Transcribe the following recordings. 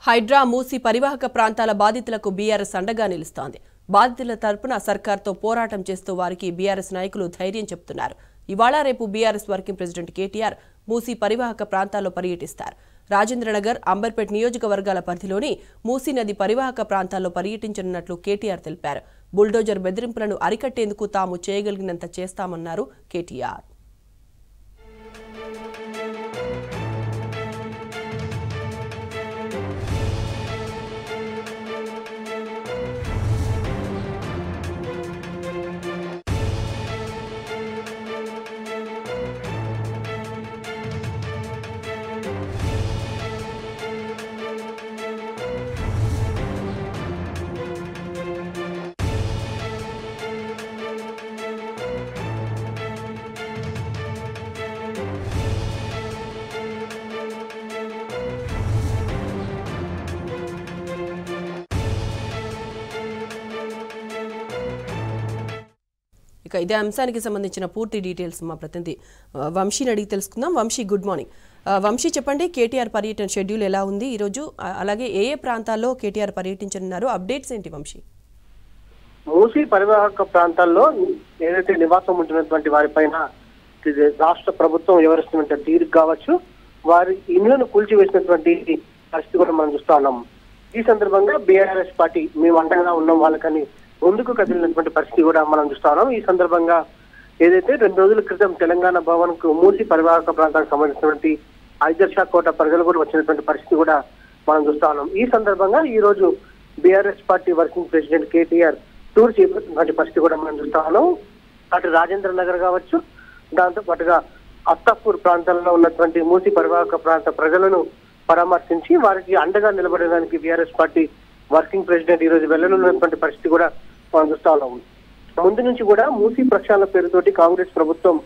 హైడ్రా మూసి పరివాహక ప్రాంతాల బాధితులకు బీఆర్ఎస్ అండగా నిలుస్తోంది. బాధితుల తరపున సర్కార్తో పోరాటం చేస్తూ వారికి బీఆర్ఎస్ నాయకులు ధైర్యం చెబుతున్నారు. ఇవాళ రేపు బీఆర్ఎస్ వర్కింగ్ ప్రెసిడెంట్ కేటీఆర్ మూసి పరివాహక ప్రాంతాల్లో పర్యటిస్తారు. రాజేంద్రనగర్, అంబర్పేట్ నియోజకవర్గాల పరిధిలోని మూసీ నది పరివాహక ప్రాంతాల్లో పర్యటించనున్నట్లు కేటీఆర్ తెలిపారు. బుల్డోజర్ బెదిరింపులను అరికట్టేందుకు తాము చేయగలిగినంత చేస్తామన్నారు కేటీఆర్. ఇక ఇదే అంశానికి సంబంధించిన పూర్తి డీటెయిల్స్ మా ప్రతినిధి వంశీని అడిగి తెలుసుకుందాం. Vamsi, good morning. వంశీ, చెప్పండి, కేటీఆర్ పర్యటన షెడ్యూల్ ఎలా ఉంది ఈరోజు? అలాగే ఏ ప్రాంతాల్లో కేటీఆర్ పర్యటించనున్నారు? అప్డేట్స్ ఏంటి వంశీ? మూసీ పరివాహక ప్రాంతాల్లో ఏదైతే నివాసం ఉంటున్నటువంటి వారిపైన రాష్ట్ర ప్రభుత్వం వ్యవహరిస్తున్న తీరు కావచ్చు, వారి ఇళ్లను కూల్చివేసినటువంటి పరిస్థితి కూడా మనం చూస్తా ఉన్నాం. ఈ సందర్భంగా బీఆర్ఎస్ పార్టీ మేము అండగా ఉన్నాం వాళ్ళకని ముందుకు కదిలినటువంటి పరిస్థితి కూడా మనం చూస్తా ఉన్నాం. ఈ సందర్భంగా ఏదైతే 2 రోజుల క్రితం తెలంగాణ భవన్ కు మూసీ పరివాహక ప్రాంతానికి సంబంధించినటువంటి ఐదర్షా కోట ప్రజలు కూడా వచ్చినటువంటి పరిస్థితి కూడా మనం చూస్తా ఉన్నాం. ఈ సందర్భంగా ఈ రోజు BRS party working president KTR tour చేపట్టినటువంటి పరిస్థితి కూడా మనం చూస్తా ఉన్నాం. అటు రాజేంద్ర నగర్ కావచ్చు, దాంతో పాటుగా అత్తాపూర్ ప్రాంతాల్లో ఉన్నటువంటి మూసీ పరివాహక ప్రాంత ప్రజలను పరామర్శించి వారికి అండగా నిలబడడానికి బీఆర్ఎస్ పార్టీ వర్కింగ్ ప్రెసిడెంట్ ఈ రోజు వెళ్లనున్నటువంటి పరిస్థితి కూడా మనం చూస్తా ఉన్నాం. ముందు నుంచి కూడా మూసీ ప్రక్షాళన పేరుతోటి కాంగ్రెస్ ప్రభుత్వం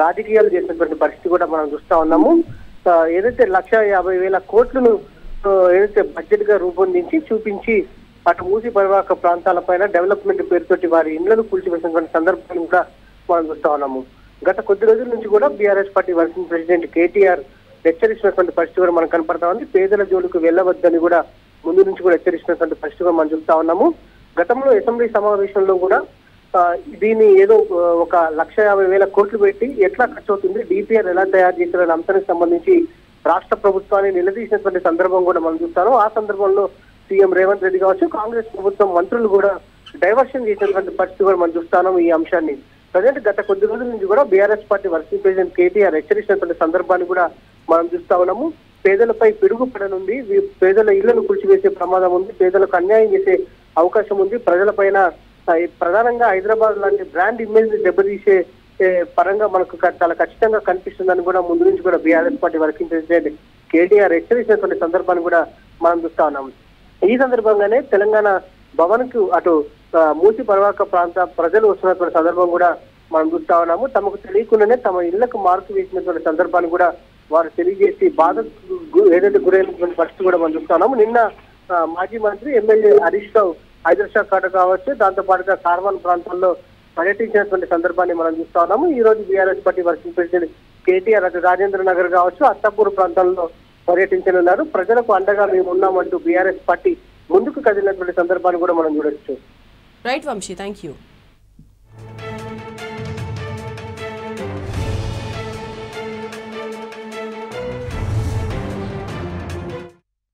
రాజకీయాలు చేసినటువంటి పరిస్థితి కూడా మనం చూస్తా ఉన్నాము. ఏదైతే 1,50,000 కోట్లను ఏదైతే బడ్జెట్ గా రూపొందించి చూపించి అటు మూసీ పరివాహక ప్రాంతాలపైన డెవలప్మెంట్ పేరుతోటి వారి ఇండ్లను కూల్చివేసినటువంటి సందర్భాన్ని కూడా మనం చూస్తా ఉన్నాము. గత కొద్ది రోజుల నుంచి కూడా BRS party working president KTR హెచ్చరిస్తున్నటువంటి పరిస్థితి కూడా మనకు కనపడతా ఉంది. పేదల జోలికి వెళ్ళవద్దని కూడా ముందు నుంచి కూడా హెచ్చరిస్తున్నటువంటి పరిస్థితి కూడా మనం చూస్తా ఉన్నాము. గతంలో అసెంబ్లీ సమావేశంలో కూడా దీన్ని ఏదో ఒక 1,50,000 కోట్లు పెట్టి ఎట్లా ఖర్చు అవుతుంది, డిపిఆర్ ఎలా తయారు చేశారనే అంశానికి సంబంధించి రాష్ట్ర ప్రభుత్వాన్ని నిలదీసినటువంటి సందర్భం కూడా మనం చూస్తాము. ఆ సందర్భంలో సీఎం రేవంత్ రెడ్డి కావచ్చు, కాంగ్రెస్ ప్రభుత్వం మంత్రులు కూడా డైవర్షన్ చేసినటువంటి పరిస్థితి కూడా మనం చూస్తాము. ఈ అంశాన్ని ప్రజెంట్ గత కొద్ది రోజుల నుంచి కూడా BRS party working president KTR హెచ్చరించినటువంటి సందర్భాన్ని కూడా మనం చూస్తా ఉన్నాము. పేదలపై పిడుగు పడనుంది, పేదల ఇళ్లను కూల్చివేసే ప్రమాదం ఉంది, పేదలకు అన్యాయం చేసే అవకాశం ఉంది, ప్రజలపైన ప్రధానంగా హైదరాబాద్ లాంటి బ్రాండ్ ఇమేజ్ ని దెబ్బతీసే పరంగా మనకు చాలా ఖచ్చితంగా కనిపిస్తుందని కూడా ముందు నుంచి కూడా BRS party working president KTR హెచ్చరించినటువంటి సందర్భాన్ని కూడా మనం చూస్తా ఉన్నాం. ఈ సందర్భంగానే తెలంగాణ భవన్ కు అటు మూసీ పరివాహక ప్రాంత ప్రజలు వస్తున్నటువంటి సందర్భం కూడా మనం చూస్తా ఉన్నాము. తమకు తెలియకుండానే తమ ఇళ్లకు మార్పు వేసినటువంటి సందర్భాన్ని కూడా వారు తెలియజేసి బాధకు ఏదైతే గురైనటువంటి పరిస్థితి కూడా మనం చూస్తా ఉన్నాము. నిన్న మాజీ మంత్రి ఎమ్మెల్యే హరీష్ రావు ఐదర్షా కోట కావచ్చు, దాంతో పాటుగా కార్వాన్ ప్రాంతాల్లో పర్యటించినటువంటి సందర్భాన్ని మనం చూస్తా ఉన్నాము. ఈ రోజు BRS party working president KTR అటు రాజేంద్ర నగర్ కావచ్చు, అత్తాపూర్ ప్రాంతాల్లో పర్యటించనున్నారు. ప్రజలకు అండగా మేము ఉన్నామంటూ బీఆర్ఎస్ పార్టీ ముందుకు కదిలినటువంటి సందర్భాన్ని కూడా మనం చూడొచ్చు. Right Vamshi, thank you.